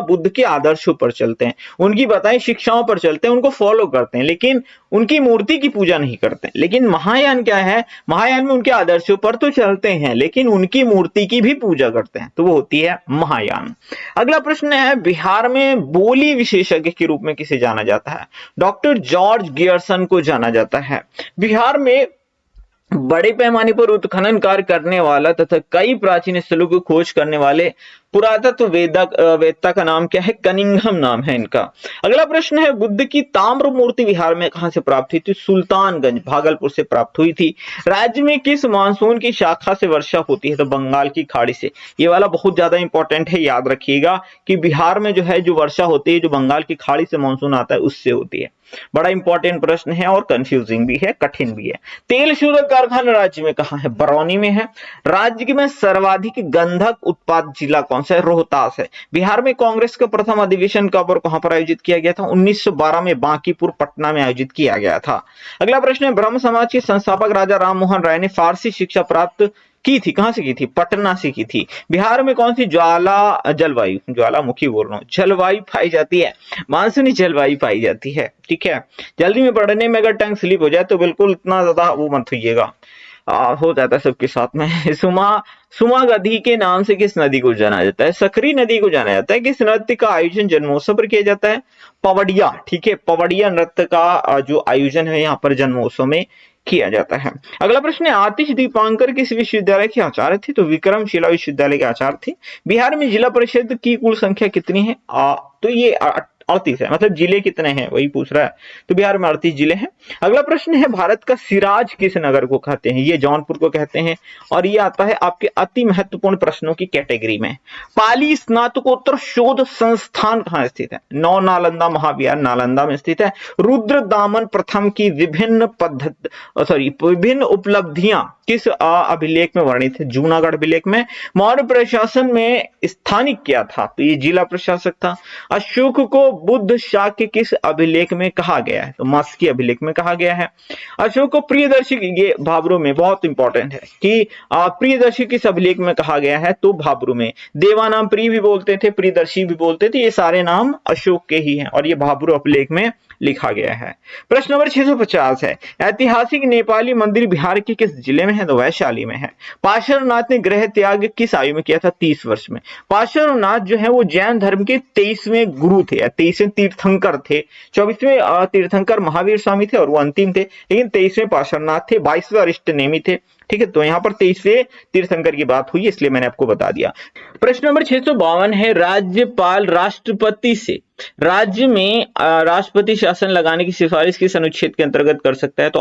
बुद्ध के आदर्शों पर चलते हैं, उनकी बताई शिक्षाओं पर चलते हैं, उनको फॉलो करते हैं, लेकिन उनकी मूर्ति की पूजा नहीं करते। लेकिन महायान क्या है? महायान में उनके आदर्शों पर तो चलते हैं लेकिन उनकी मूर्ति की भी पूजा करते हैं, तो वो होती है महायान। अगला प्रश्न है, बिहार में बोली विशेषज्ञ के रूप में किसे जाना जाता है? डॉक्टर जॉर्ज गियर्सन को जाना जाता है। बिहार में बड़े पैमाने पर उत्खनन कार्य करने वाला तथा कई प्राचीन स्थलों की खोज करने वाले पुरातत्व वेदता का नाम क्या है? कनिंघम नाम है इनका। अगला प्रश्न है, बुद्ध की ताम्र मूर्ति बिहार में कहां से प्राप्त हुई थी? सुल्तानगंज भागलपुर से प्राप्त हुई थी। राज्य में किस मानसून की शाखा से वर्षा होती है? तो बंगाल की खाड़ी से। ये वाला बहुत ज्यादा इंपॉर्टेंट है, याद रखिएगा कि बिहार में जो है जो वर्षा होती है, जो बंगाल की खाड़ी से मानसून आता है उससे होती है। बड़ा इंपॉर्टेंट प्रश्न है और कंफ्यूजिंग भी है, कठिन भी है। तेल शोधक कारखाना राज्य में कहां है? बरौनी में है। राज्य में सर्वाधिक गंधक उत्पाद जिला कौन सा है? रोहतास है। बिहार में कांग्रेस का प्रथम अधिवेशन कब और कहां पर आयोजित किया गया था? 1912 में बांकीपुर पटना में आयोजित किया गया था। अगला प्रश्न है, ब्रह्म समाज के संस्थापक राजा राम मोहन राय ने फारसी शिक्षा प्राप्त की थी, कहां से की थी? पटना से की थी। बिहार में कौन सी ज्वालामुखी बोल रहा हूं, जलवायु पाई जाती है? मानसूनी जलवायु पाई जाती है, ठीक है। जल्दी में पढ़ने में अगर टंग स्लिप हो जाए तो बिल्कुल इतना ज्यादा वो मत होइएगा, हो जाता है सबके साथ में। सुमा गधी के नाम से किस नदी को जाना जाता है? सकरी नदी को जाना जाता है। किस नृत्य का आयोजन जन्मोत्सव पर किया जाता है? पवड़िया, ठीक है। पवड़िया नृत्य का जो आयोजन है यहाँ पर जन्मोत्सव में किया जाता है। अगला प्रश्न है, आतिश दीपांकर किस विश्वविद्यालय के आचार्य थे? तो विक्रमशिला विश्वविद्यालय के आचार्य थे। बिहार में जिला परिषद की कुल संख्या कितनी है? तो ये 38 है, मतलब जिले कितने हैं वही पूछ रहा है। तो बिहार में 38 जिले हैं। अगला प्रश्न है, भारत का सिराज किस नगर को कहते हैं? ये जौनपुर को कहते हैं। और ये आता है आपके अति महत्वपूर्ण प्रश्नों की कैटेगरी में। पाली स्नातकोत्तर शोध संस्थान कहाँ स्थित है? नौ नालंदा महाविहार नालंदा में स्थित है। रुद्रदामन प्रथम की विभिन्न उपलब्धियां किस अभिलेख में वर्णित है? जूनागढ़ अभिलेख में। मौर्य प्रशासन में स्थानिक क्या था? तो ये जिला प्रशासक था। अशोक को बुद्ध शाक्य किस अभिलेख में कहा गया है? तो मस्की अभिलेख में कहा गया है। अशोक को प्रियदर्शी, ये भाबरू में बहुत इंपॉर्टेंट है कि प्रियदर्शी किस अभिलेख में कहा गया है? तो भाबरू में। देवानाम प्रिय भी बोलते थे, प्रियदर्शी भी बोलते थे, ये सारे नाम अशोक के ही हैं और ये भाबरू अभिलेख में लिखा गया है। प्रश्न नंबर 650 है, ऐतिहासिक नेपाली मंदिर बिहार के किस जिले में है? तो वैशाली में है। पार्श्वनाथ ने गृह त्याग किस आयु में किया था? 30 वर्ष में। पार्श्वनाथ जो है वो जैन धर्म के 23वें गुरु थे, 23वें तीर्थंकर थे। 24वें तीर्थंकर महावीर स्वामी थे और वो अंतिम थे, लेकिन 23वें पार्श्वनाथ थे, 22वें अरिष्ट नेमी थे। ठीक है, तो यहाँ पर 23वें तीर्थंकर की बात हुई, इसलिए मैंने आपको बता दिया। प्रश्न नंबर 652 है, राज्यपाल राष्ट्रपति से राज्य में राष्ट्रपति शासन लगाने की सिफारिश किस अनुच्छेद के अंतर्गत कर सकता है? तो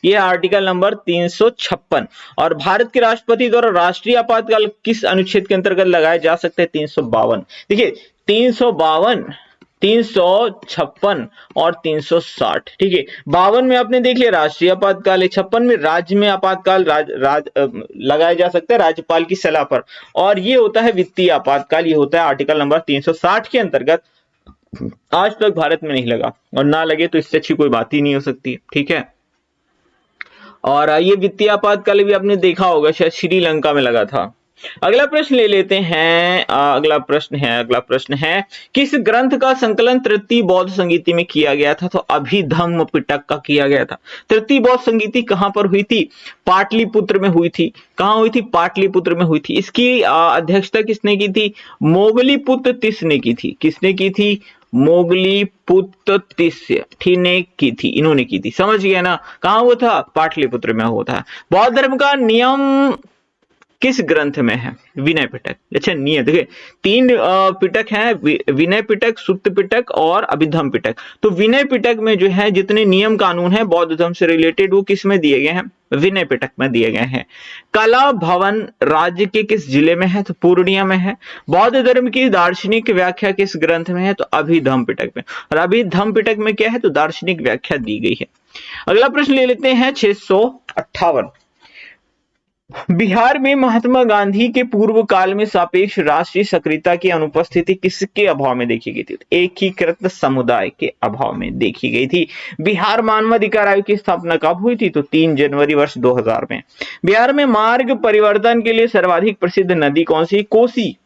ये आर्टिकल नंबर 356। और भारत के राष्ट्रपति द्वारा राष्ट्रीय आपातकाल किस अनुच्छेद के अंतर्गत लगाया जा सकता है? 352। देखिए 352, 356 और 360। ठीक है, 52 में आपने देख लिया राष्ट्रीय आपातकाल है, 56 में राज्य में आपातकाल लगाया जा सकता है राज्यपाल की सलाह पर, और ये होता है वित्तीय आपातकाल, ये होता है आर्टिकल नंबर 360 के अंतर्गत। आज तक भारत में नहीं लगा और ना लगे तो इससे अच्छी कोई बात ही नहीं हो सकती। ठीक है, और ये वित्तीय आपातकाल भी आपने देखा होगा, शायद श्रीलंका में लगा था। अगला प्रश्न ले लेते हैं। अगला प्रश्न है किस ग्रंथ का संकलन तृतीय बौद्ध संगीति में किया गया था? तो अभिधम्म पिटक का किया गया था। तृतीय बौद्ध संगीति कहां पर हुई थी? पाटलिपुत्र में हुई थी। कहां हुई थी? पाटलिपुत्र में हुई थी। इसकी अध्यक्षता किसने की थी? मोगलीपुत्र तिस ने की थी। किसने की थी? मोगलीपुत्र तिस्य ने की थी, इन्होंने की थी। समझ गया ना? कहां हुआ था? पाटलिपुत्र में हुआ था। बौद्ध धर्म का नियम किस ग्रंथ में है? विनय पिटक। अच्छा, नियम देखिए 3 पिटक हैं, विनय पिटक, सुत्त पिटक और अभिधम्म पिटक। तो विनय पिटक में जो है जितने नियम कानून है बौद्ध धर्म से रिलेटेड वो किस में दिए गए हैं? विनय पिटक में दिए गए हैं। कला भवन राज्य के किस जिले में है? तो पूर्णिया में है। बौद्ध धर्म की दार्शनिक व्याख्या किस ग्रंथ में है? तो अभिधम्म पिटक में। और अभिधम्म पिटक में क्या है? तो दार्शनिक व्याख्या दी गई है। अगला प्रश्न ले लेते हैं 658। बिहार में महात्मा गांधी के पूर्व काल में सापेक्ष राष्ट्रीय सक्रियता की अनुपस्थिति किसके अभाव में देखी गई थी? एकीकृत समुदाय के अभाव में देखी गई थी। बिहार मानवाधिकार आयोग की स्थापना कब हुई थी? तो 3 जनवरी वर्ष 2000 में। बिहार में मार्ग परिवर्तन के लिए सर्वाधिक प्रसिद्ध नदी कौन सी? कोसी।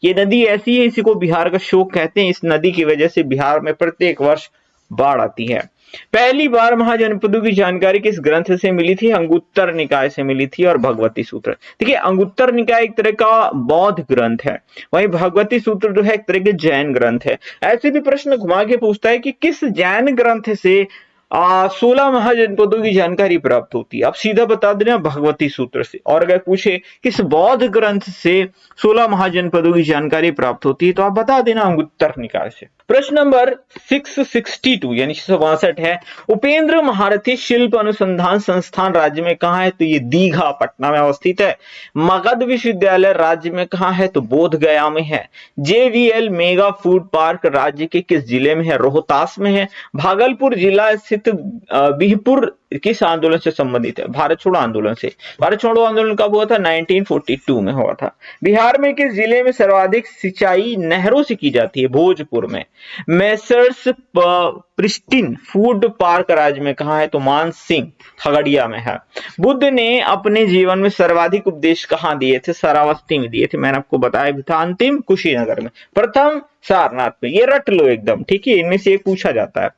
ये नदी ऐसी है, इसी को बिहार का शोक कहते हैं। इस नदी की वजह से बिहार में प्रत्येक वर्ष बाढ़ आती है। पहली बार महाजनपदों की जानकारी किस ग्रंथ से मिली थी? अंगुत्तर निकाय से मिली थी और भगवती सूत्र। देखिए अंगुत्तर निकाय एक तरह का बौद्ध ग्रंथ है, वहीं भगवती सूत्र जो है एक तरह के जैन ग्रंथ है। ऐसे भी प्रश्न घुमा के पूछता है कि किस जैन ग्रंथ से 16 महाजनपदों की जानकारी प्राप्त होती है? आप सीधा बता देना भगवती सूत्र से। और अगर पूछे किस बौद्ध ग्रंथ से 16 महाजनपदों की जानकारी प्राप्त होती है, तो आप बता देना अंगुत्तर निकाय से। प्रश्न नंबर 662 यानी 662 है, उपेंद्र महारथी शिल्प अनुसंधान संस्थान राज्य में कहां है? तो ये दीघा पटना में अवस्थित है। मगध विश्वविद्यालय राज्य में कहां है? तो बोध गया में है। JVL मेगा फूड पार्क राज्य के किस जिले में है? रोहतास में है। भागलपुर जिला स्थित बिहपुर किस आंदोलन से संबंधित है? भारत छोड़ो आंदोलन से। भारत छोड़ो आंदोलन कब हुआ था? 1942 में हुआ था। बिहार में किस जिले में सर्वाधिक सिंचाई नहरों से की जाती है? भोजपुर में। मैसर्स प्रिस्टिन फूड पार्क राज्य में कहां है? तो मानसिंह खगड़िया में है। बुद्ध ने अपने जीवन में सर्वाधिक उपदेश कहां दिए थे? श्रावस्ती में दिए थे, मैंने आपको बताया भी था। अंतिम कुशीनगर में, प्रथम सारनाथ में। ये रट लो एकदम, ठीक है, इनमें से एक पूछा जाता है।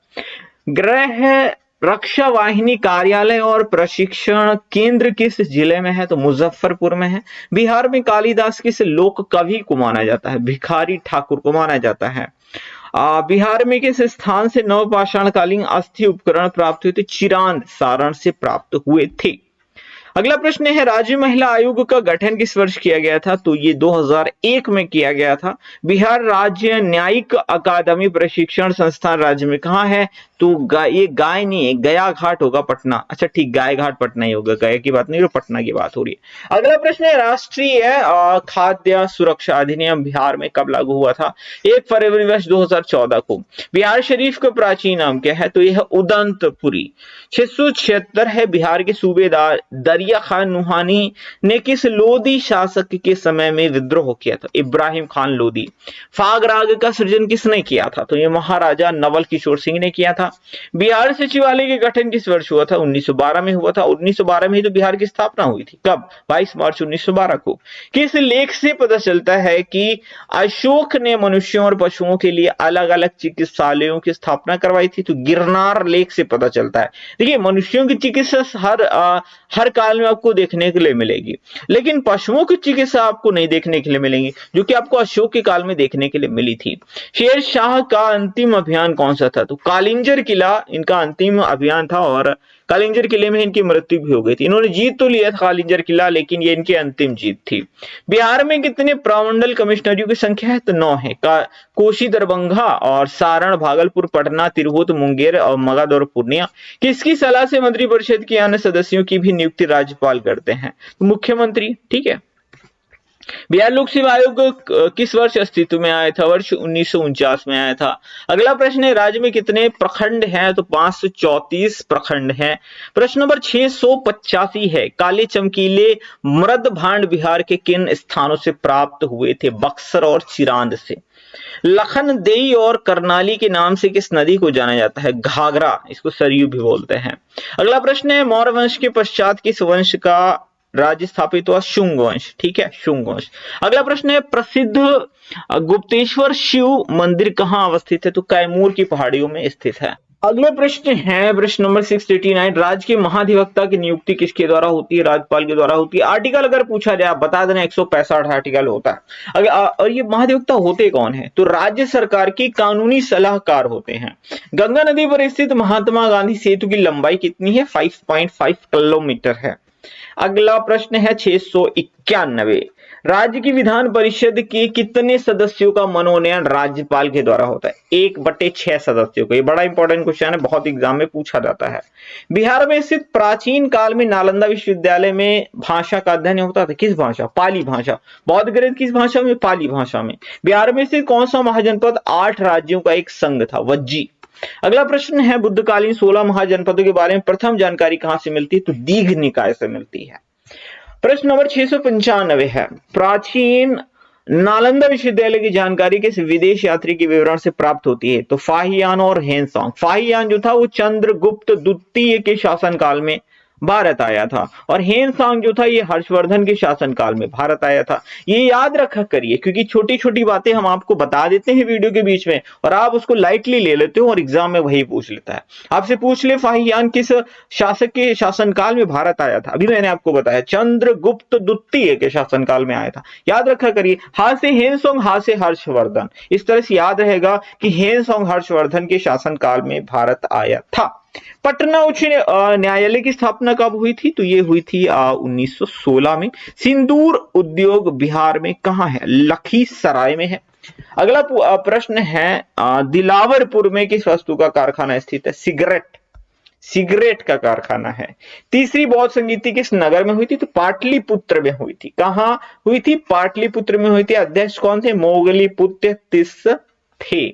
गृह रक्षा वाहिनी कार्यालय और प्रशिक्षण केंद्र किस जिले में है? तो मुजफ्फरपुर में है। बिहार में कालिदास किस लोक कवि को माना जाता है? भिखारी ठाकुर को माना जाता है। बिहार में किस स्थान से नवपाषाण कालीन अस्थि उपकरण प्राप्त हुए थे? चिरांद सारण से प्राप्त हुए थे। अगला प्रश्न है राज्य महिला आयोग का गठन किस वर्ष किया गया था? तो ये 2001 में किया गया था। बिहार राज्य न्यायिक अकादमी प्रशिक्षण संस्थान राज्य में कहाँ है? तो ये गाय नहीं है, गया घाट होगा, पटना। अच्छा ठीक, गाय घाट पटना ही होगा, गया की बात नहीं, पटना की बात हो रही है। अगला प्रश्न है राष्ट्रीय खाद्य सुरक्षा अधिनियम बिहार में कब लागू हुआ था? 1 फरवरी वर्ष 2014 को। बिहार शरीफ का प्राचीन नाम क्या है? तो यह उदंतपुरी। 676 है। बिहार के सूबेदार दरिया खान नुहानी ने किस लोदी शासक के समय में विद्रोह किया था? इब्राहिम खान लोदी। फाग राग का सृजन किसने किया था? तो ये महाराजा नवल किशोर सिंह ने किया था। बिहार सचिवालय के गठन किस वर्ष हुआ था? 1912 में हुआ था। 1912 में ही तो बिहार की स्थापना हुई थी। कब? 22 मार्च 1912 को। किस लेख से पता चलता है कि अशोक ने मनुष्यों और पशुओं के लिए अलग अलग चिकित्सालयों की स्थापना करवाई थी? तो गिरनार लेख से पता चलता है। देखिए, मनुष्यों की चिकित्सा हर काल में आपको देखने के लिए मिलेगी, लेकिन पशुओं की चिकित्सा आपको नहीं देखने के लिए मिलेंगी, जो कि आपको अशोक के काल में देखने के लिए मिली थी। शेर शाह का अंतिम अभियान कौन सा था? तो कालिंजर किला इनका अंतिम अभियान था, और कालिंजर किले में इनकी मृत्यु भी हो गई थी। इन्होंने जीत तो लिया था कालिंजर किला, लेकिन ये इनकी अंतिम जीत थी। बिहार में कितने प्रमंडल कमिश्नरियों की संख्या है? तो 9 है। कोसी, दरभंगा और सारण, भागलपुर, पटना, तिरहुत, मुंगेर और मगध और पूर्णिया। किसकी सलाह से मंत्रिपरिषद के अन्य सदस्यों की भी नियुक्ति राज्यपाल करते हैं? तो मुख्यमंत्री। ठीक है। बिहार लोक सेवा आयोग किस वर्ष अस्तित्व में आया था? वर्ष 1949 में आया था। अगला प्रश्न है राज्य में कितने प्रखंड हैं? तो 534 प्रखंड हैं। प्रश्न नंबर 685 है काले चमकीले मृद भांड बिहार के किन स्थानों से प्राप्त हुए थे? बक्सर और चिरांद से। लखनदेई और करनाली के नाम से किस नदी को जाना जाता है? घाघरा, इसको सरयू भी बोलते हैं। अगला प्रश्न है मौर्य वंश के पश्चात किस वंश का राज्य स्थापित हुआ? शुंग वंश। ठीक है, शुंग वंश। अगला प्रश्न है प्रसिद्ध गुप्तेश्वर शिव मंदिर कहाँ अवस्थित है? तो कैमूर की पहाड़ियों में स्थित है। अगले प्रश्न है प्रश्न नंबर 689, राज्य के महाधिवक्ता की नियुक्ति किसके द्वारा होती है? राज्यपाल के द्वारा होती है। आर्टिकल अगर पूछा जाए, आप बता देना 165 आर्टिकल होता है। और ये महाधिवक्ता होते कौन है? तो राज्य सरकार की कानूनी सलाहकार होते हैं। गंगा नदी पर स्थित महात्मा गांधी सेतु की लंबाई कितनी है? 5.5 किलोमीटर है। अगला प्रश्न है 691, राज्य की विधान परिषद के कितने सदस्यों का मनोनयन राज्यपाल के द्वारा होता है? 1/6 सदस्यों का। ये बड़ा इंपॉर्टेंट क्वेश्चन है, बहुत एग्जाम में पूछा जाता है। बिहार में स्थित प्राचीन काल में नालंदा विश्वविद्यालय में भाषा का अध्ययन होता था, किस भाषा? पाली भाषा। बौद्ध ग्रंथ किस भाषा में? पाली भाषा में। बिहार में स्थित कौन सा महाजनपद 8 राज्यों का एक संघ था? वज्जी। अगला प्रश्न है बुद्धकालीन 16 महाजनपदों के बारे में प्रथम जानकारी कहां से मिलती है? तो दीघ निकाय से मिलती है। प्रश्न नंबर 695 है प्राचीन नालंदा विश्वविद्यालय की जानकारी किस विदेश यात्री के विवरण से प्राप्त होती है? तो फाहियान और हेनसोंग। फाहियान जो था वो चंद्रगुप्त द्वितीय के शासनकाल में भारत आया था, और हेनसांग जो था ये हर्षवर्धन के शासनकाल में भारत आया था। ये याद रखा करिए, क्योंकि छोटी छोटी बातें हम आपको बता देते हैं वीडियो के बीच में, और आप उसको लाइटली ले लेते हो और एग्जाम में वही पूछ लेता है। आपसे पूछ ले फाहियान किस शासक के शासनकाल में भारत आया था? अभी मैंने आपको बताया चंद्रगुप्त द्वितीय के शासनकाल में आया था। याद रखा करिए, हा से हेनसोंग, हा से हर्षवर्धन। इस तरह से याद रहेगा कि हेनसोंग हर्षवर्धन के शासनकाल में भारत आया था। पटना उच्च न्यायालय की स्थापना कब हुई थी? तो ये हुई थी 1916 में। सिंदूर उद्योग बिहार में कहां है? लखीसराय में है। अगला प्रश्न है दिलावरपुर में किस वस्तु का कारखाना स्थित है? सिगरेट का कारखाना है। तीसरी बौद्ध संगीति किस नगर में हुई थी? तो पाटलिपुत्र में हुई थी। कहां हुई थी? पाटलिपुत्र में हुई थी। अध्यक्ष कौन थे? मोगलीपुत्र तिस थे।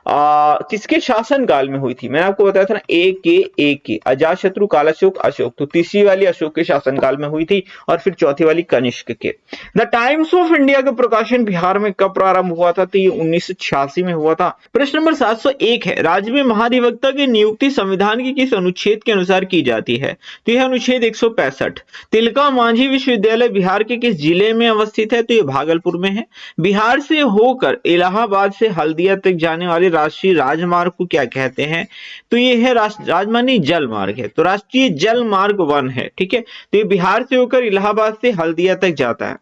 किसके शासन काल में हुई थी? मैंने आपको बताया था ना, एक अजातशत्रु, कालाशोक, अशोक। तो तीसरी वाली अशोक के शासन काल में हुई थी, और फिर चौथी वाली कनिष्क के। द टाइम्स ऑफ इंडिया का प्रकाशन बिहार में कब प्रारंभ हुआ था? तो ये 1986 में हुआ था। प्रश्न नंबर 701 है राज्य में महाधिवक्ता की नियुक्ति संविधान के किस अनुच्छेद के अनुसार की जाती है? तो यह अनुच्छेद 165। तिलका मांझी विश्वविद्यालय बिहार के किस जिले में अवस्थित है? तो ये भागलपुर में है। बिहार से होकर इलाहाबाद से हल्दिया तक जाने वाले राष्ट्रीय राजमार्ग को क्या कहते हैं? तो ये है राजमार्ग नहीं, जल मार्ग है। तो राष्ट्रीय जल मार्ग 1 है। ठीक है, तो ये बिहार से होकर इलाहाबाद से हल्दिया तक जाता है।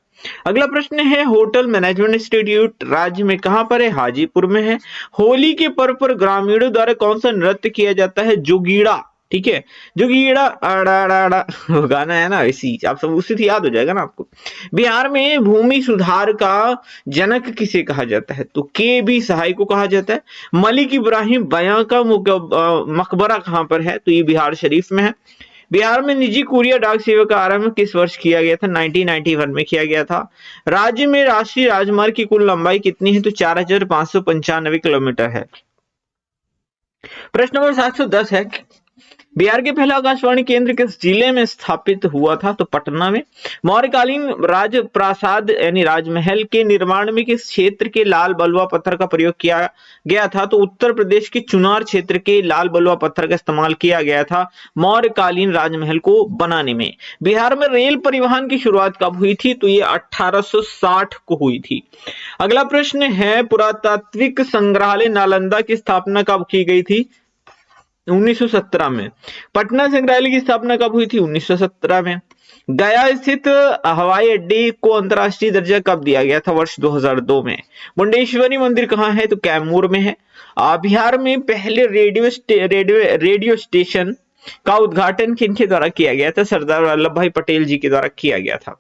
अगला प्रश्न है होटल मैनेजमेंट इंस्टीट्यूट राज्य में कहां पर है? हाजीपुर में है। होली के पर्व पर ग्रामीणों द्वारा कौन सा नृत्य किया जाता है? जोगीड़ा। ठीक है, जो कि ईड़ा आड़ा आड़ा आड़ा वो गाना है ना, वैसी आप सब उसी से याद हो जाएगा ना आपको। बिहार में भूमि सुधार का जनक किसे कहा जाता है? तो के बी सहाय को कहा जाता है। मलिक इब्राहिम बयां का मकबरा कहां पर है? तो ये बिहार शरीफ में है। बिहार में निजी कुरियर डाक सेवा का आरंभ किस वर्ष किया गया था? 1991 में किया गया था। राज्य में राष्ट्रीय राजमार्ग की कुल लंबाई कितनी है? तो 4595 किलोमीटर है। प्रश्न नंबर 710 है, बिहार के पहला आकाशवाणी केंद्र किस जिले में स्थापित हुआ था? तो पटना में। मौर्यकालीन राजप्रासाद यानी राजमहल के निर्माण में किस क्षेत्र के लाल बलुआ पत्थर का प्रयोग किया गया था? तो उत्तर प्रदेश के चुनार क्षेत्र के लाल बलुआ पत्थर का इस्तेमाल किया गया था मौर्यकालीन राजमहल को बनाने में। बिहार में रेल परिवहन की शुरुआत कब हुई थी? तो ये 1860 को हुई थी। अगला प्रश्न है, पुरातात्विक संग्रहालय नालंदा की स्थापना कब की गई थी? 1917 में। पटना संग्रहालय की स्थापना कब हुई थी? 1917 में। गया स्थित हवाई अड्डे को अंतरराष्ट्रीय दर्जा कब दिया गया था? वर्ष 2002 में। मुंडेश्वरी मंदिर कहाँ है? तो कैमूर में है। बिहार में पहले रेडियो स्टेशन का उद्घाटन किनके द्वारा किया गया था? सरदार वल्लभ भाई पटेल जी के द्वारा किया गया था।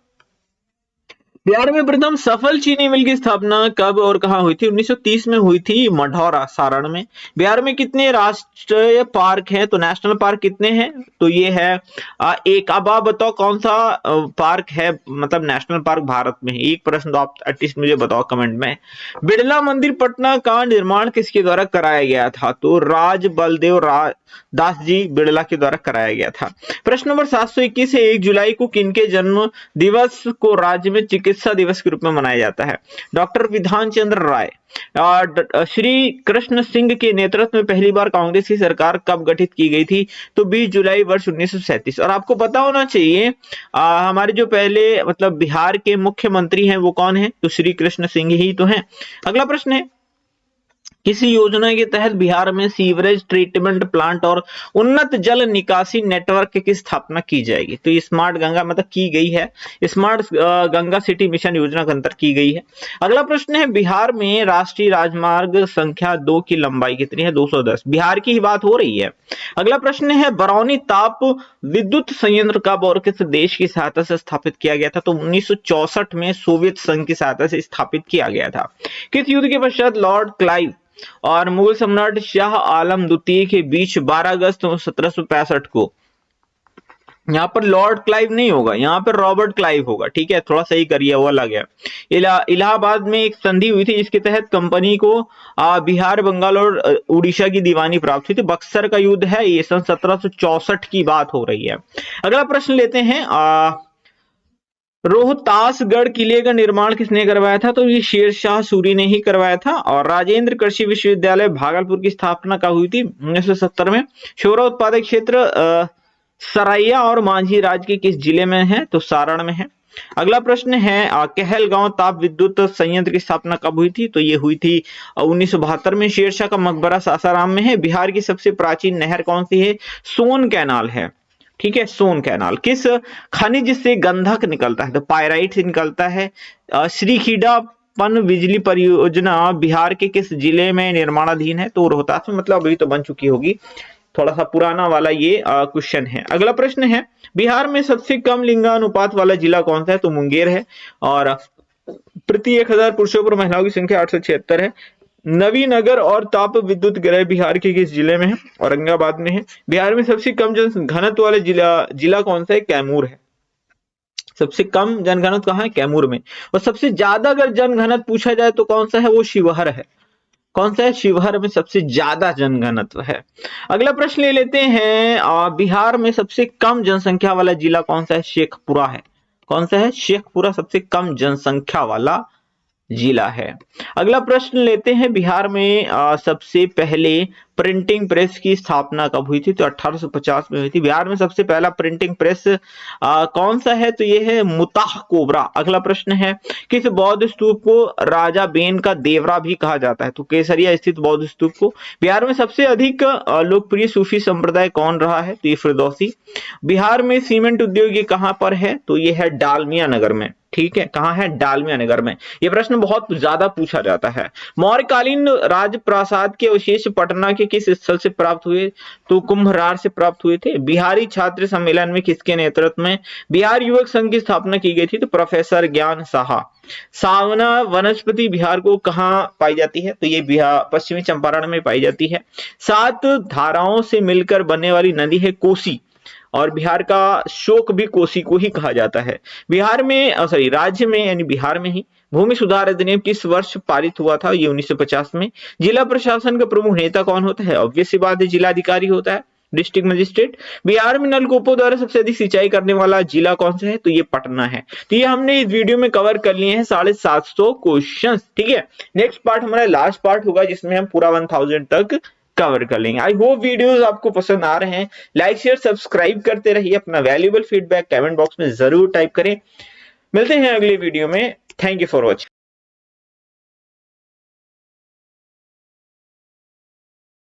बिहार में प्रथम सफल चीनी मिल की स्थापना कब और कहां हुई थी? 1930 में हुई थी मढ़ौरा सारण में। बिहार में कितने राष्ट्रीय पार्क हैं? तो नेशनल पार्क कितने हैं? तो ये है एक। अब आप बताओ कौन सा पार्क है, मतलब नेशनल पार्क भारत में है? एक प्रश्न तो आप एटलीस्ट मुझे बताओ कमेंट में। बिड़ला मंदिर पटना का निर्माण किसके द्वारा कराया गया था? तो राज बलदेव दास जी बिड़ला के द्वारा कराया गया था। प्रश्न नंबर 721 है, 1 जुलाई को किनके जन्म दिवस को राज्य में चिकित्सा दिवस के रूप में मनाया जाता है? डॉक्टर विधान चंद्र राय। श्री कृष्ण सिंह के नेतृत्व में पहली बार कांग्रेस की सरकार कब गठित की गई थी? तो 20 जुलाई वर्ष 1937। और आपको पता होना चाहिए हमारे जो पहले मतलब बिहार के मुख्यमंत्री हैं वो कौन है? तो श्री कृष्ण सिंह ही तो हैं। अगला प्रश्न है, किसी योजना के तहत बिहार में सीवरेज ट्रीटमेंट प्लांट और उन्नत जल निकासी नेटवर्क की स्थापना की जाएगी? तो ये स्मार्ट गंगा मतलब की गई है, स्मार्ट गंगा सिटी मिशन योजना के अंतर्गत की गई है। अगला प्रश्न है, बिहार में राष्ट्रीय राजमार्ग संख्या 2 की लंबाई कितनी है? 210। बिहार की ही बात हो रही है। अगला प्रश्न है, बरौनी ताप विद्युत संयंत्र कब और किस देश की सहायता से स्थापित किया गया था? तो 1964 में सोवियत संघ की सहायता से स्थापित किया गया था। किस युद्ध के पश्चात लॉर्ड क्लाइव और मुगल सम्राट शाह आलम द्वितीय के बीच 12 अगस्त 1765 को, यहाँ पर लॉर्ड क्लाइव नहीं होगा, यहाँ पर रॉबर्ट क्लाइव होगा, ठीक है, थोड़ा सही करिए, वो अलग है। इलाहाबाद में एक संधि हुई थी जिसके तहत कंपनी को बिहार, बंगाल और उड़ीसा की दीवानी प्राप्त हुई थी। बक्सर का युद्ध है, ये सन 1764 की बात हो रही है। अगला प्रश्न लेते हैं, रोहतासगढ़ किले का निर्माण किसने करवाया था? तो ये शेरशाह सूरी ने ही करवाया था। और राजेंद्र कृषि विश्वविद्यालय भागलपुर की स्थापना कब हुई थी? 1970 में। शोरा उत्पादक क्षेत्र सरैया और मांझी राज्य के किस जिले में है? तो सारण में है। अगला प्रश्न है, कहलगांव ताप विद्युत संयंत्र की स्थापना कब हुई थी? तो ये हुई थी 1972 में। शेरशाह का मकबरा सासाराम में है। बिहार की सबसे प्राचीन नहर कौन सी है? सोन कैनाल है, ठीक है, सोन कैनाल। किस खनिज से गंधक निकलता है? तो पायराइट से निकलता है। श्रीखीडा पन बिजली परियोजना बिहार के किस जिले में निर्माणाधीन है? तो रोहतास में, मतलब अभी तो बन चुकी होगी, थोड़ा सा पुराना वाला ये क्वेश्चन है। अगला प्रश्न है, बिहार में सबसे कम लिंगानुपात वाला जिला कौन सा है? तो मुंगेर है। और प्रति 1000 पुरुषों पर महिलाओं की संख्या 876 है। नवीनगर और ताप विद्युत गृह बिहार के किस जिले में है? औरंगाबाद में है। बिहार में सबसे कम जन घनत्व वाले जिला कौन सा है? कैमूर है। सबसे कम जनघनत्व कहाँ है? कैमूर में। और सबसे ज्यादा अगर जनघनत्व पूछा जाए तो कौन सा है? वो शिवहर है। कौन सा है? शिवहर में सबसे ज्यादा जनघनत्व है। अगला प्रश्न ले लेते हैं, बिहार में सबसे कम जनसंख्या वाला जिला कौन सा है? शेखपुरा है। कौन सा है? शेखपुरा सबसे कम जनसंख्या वाला जिला है। अगला प्रश्न लेते हैं, बिहार में सबसे पहले प्रिंटिंग प्रेस की स्थापना कब हुई थी? तो 1850 में हुई थी। बिहार में सबसे पहला प्रिंटिंग प्रेस कौन सा है? तो ये है मुताह कोबरा। अगला प्रश्न है, किस बौद्ध स्तूप को राजा बेन का देवरा भी कहा जाता है? तो केसरिया स्थित बौद्ध स्तूप को। बिहार में सबसे अधिक लोकप्रिय सूफी संप्रदाय कौन रहा है? तो ये फिरदौसी। बिहार में सीमेंट उद्योग ये कहां पर है? तो ये है डालमिया नगर में। ठीक है, कहाँ है? डालमिया नगर में। ये प्रश्न बहुत ज्यादा पूछा जाता है। मौर्यकालीन राजप्रासाद के अवशेष पटना के किस स्थल से प्राप्त हुए? तो कुम्भरार से प्राप्त हुए थे। बिहारी छात्र सम्मेलन में किसके नेतृत्व में बिहार युवक संघ की स्थापना की गई थी? तो प्रोफेसर ज्ञान साहा। सावना वनस्पति बिहार को कहाँ पाई जाती है? तो ये बिहार पश्चिमी चंपारण में पाई जाती है। 7 धाराओं से मिलकर बनने वाली नदी है कोसी, और बिहार का शोक भी कोसी को ही कहा जाता है। बिहार में सॉरी राज्य में यानी बिहार में ही भूमि सुधार अधिनियम किस वर्ष पारित हुआ था? ये 1950 में। जिला प्रशासन का प्रमुख नेता कौन होता है? ऑब्वियस सी बात है, जिलाधिकारी होता है, डिस्ट्रिक्ट मजिस्ट्रेट। बिहार में नलकूपों द्वारा सबसे अधिक सिंचाई करने वाला जिला कौन सा है? तो ये पटना है। तो ये हमने इस वीडियो में कवर कर लिए हैं 750 क्वेश्चन। ठीक है, नेक्स्ट पार्ट हमारा लास्ट पार्ट होगा जिसमें हम पूरा 1000 तक कवर कर लेंगे। आई होप वीडियोस आपको पसंद आ रहे हैं। लाइक शेयर सब्सक्राइब करते रहिए। अपना वैल्यूएबल फीडबैक कमेंट बॉक्स में जरूर टाइप करें। मिलते हैं अगले वीडियो में। Thank you for watching.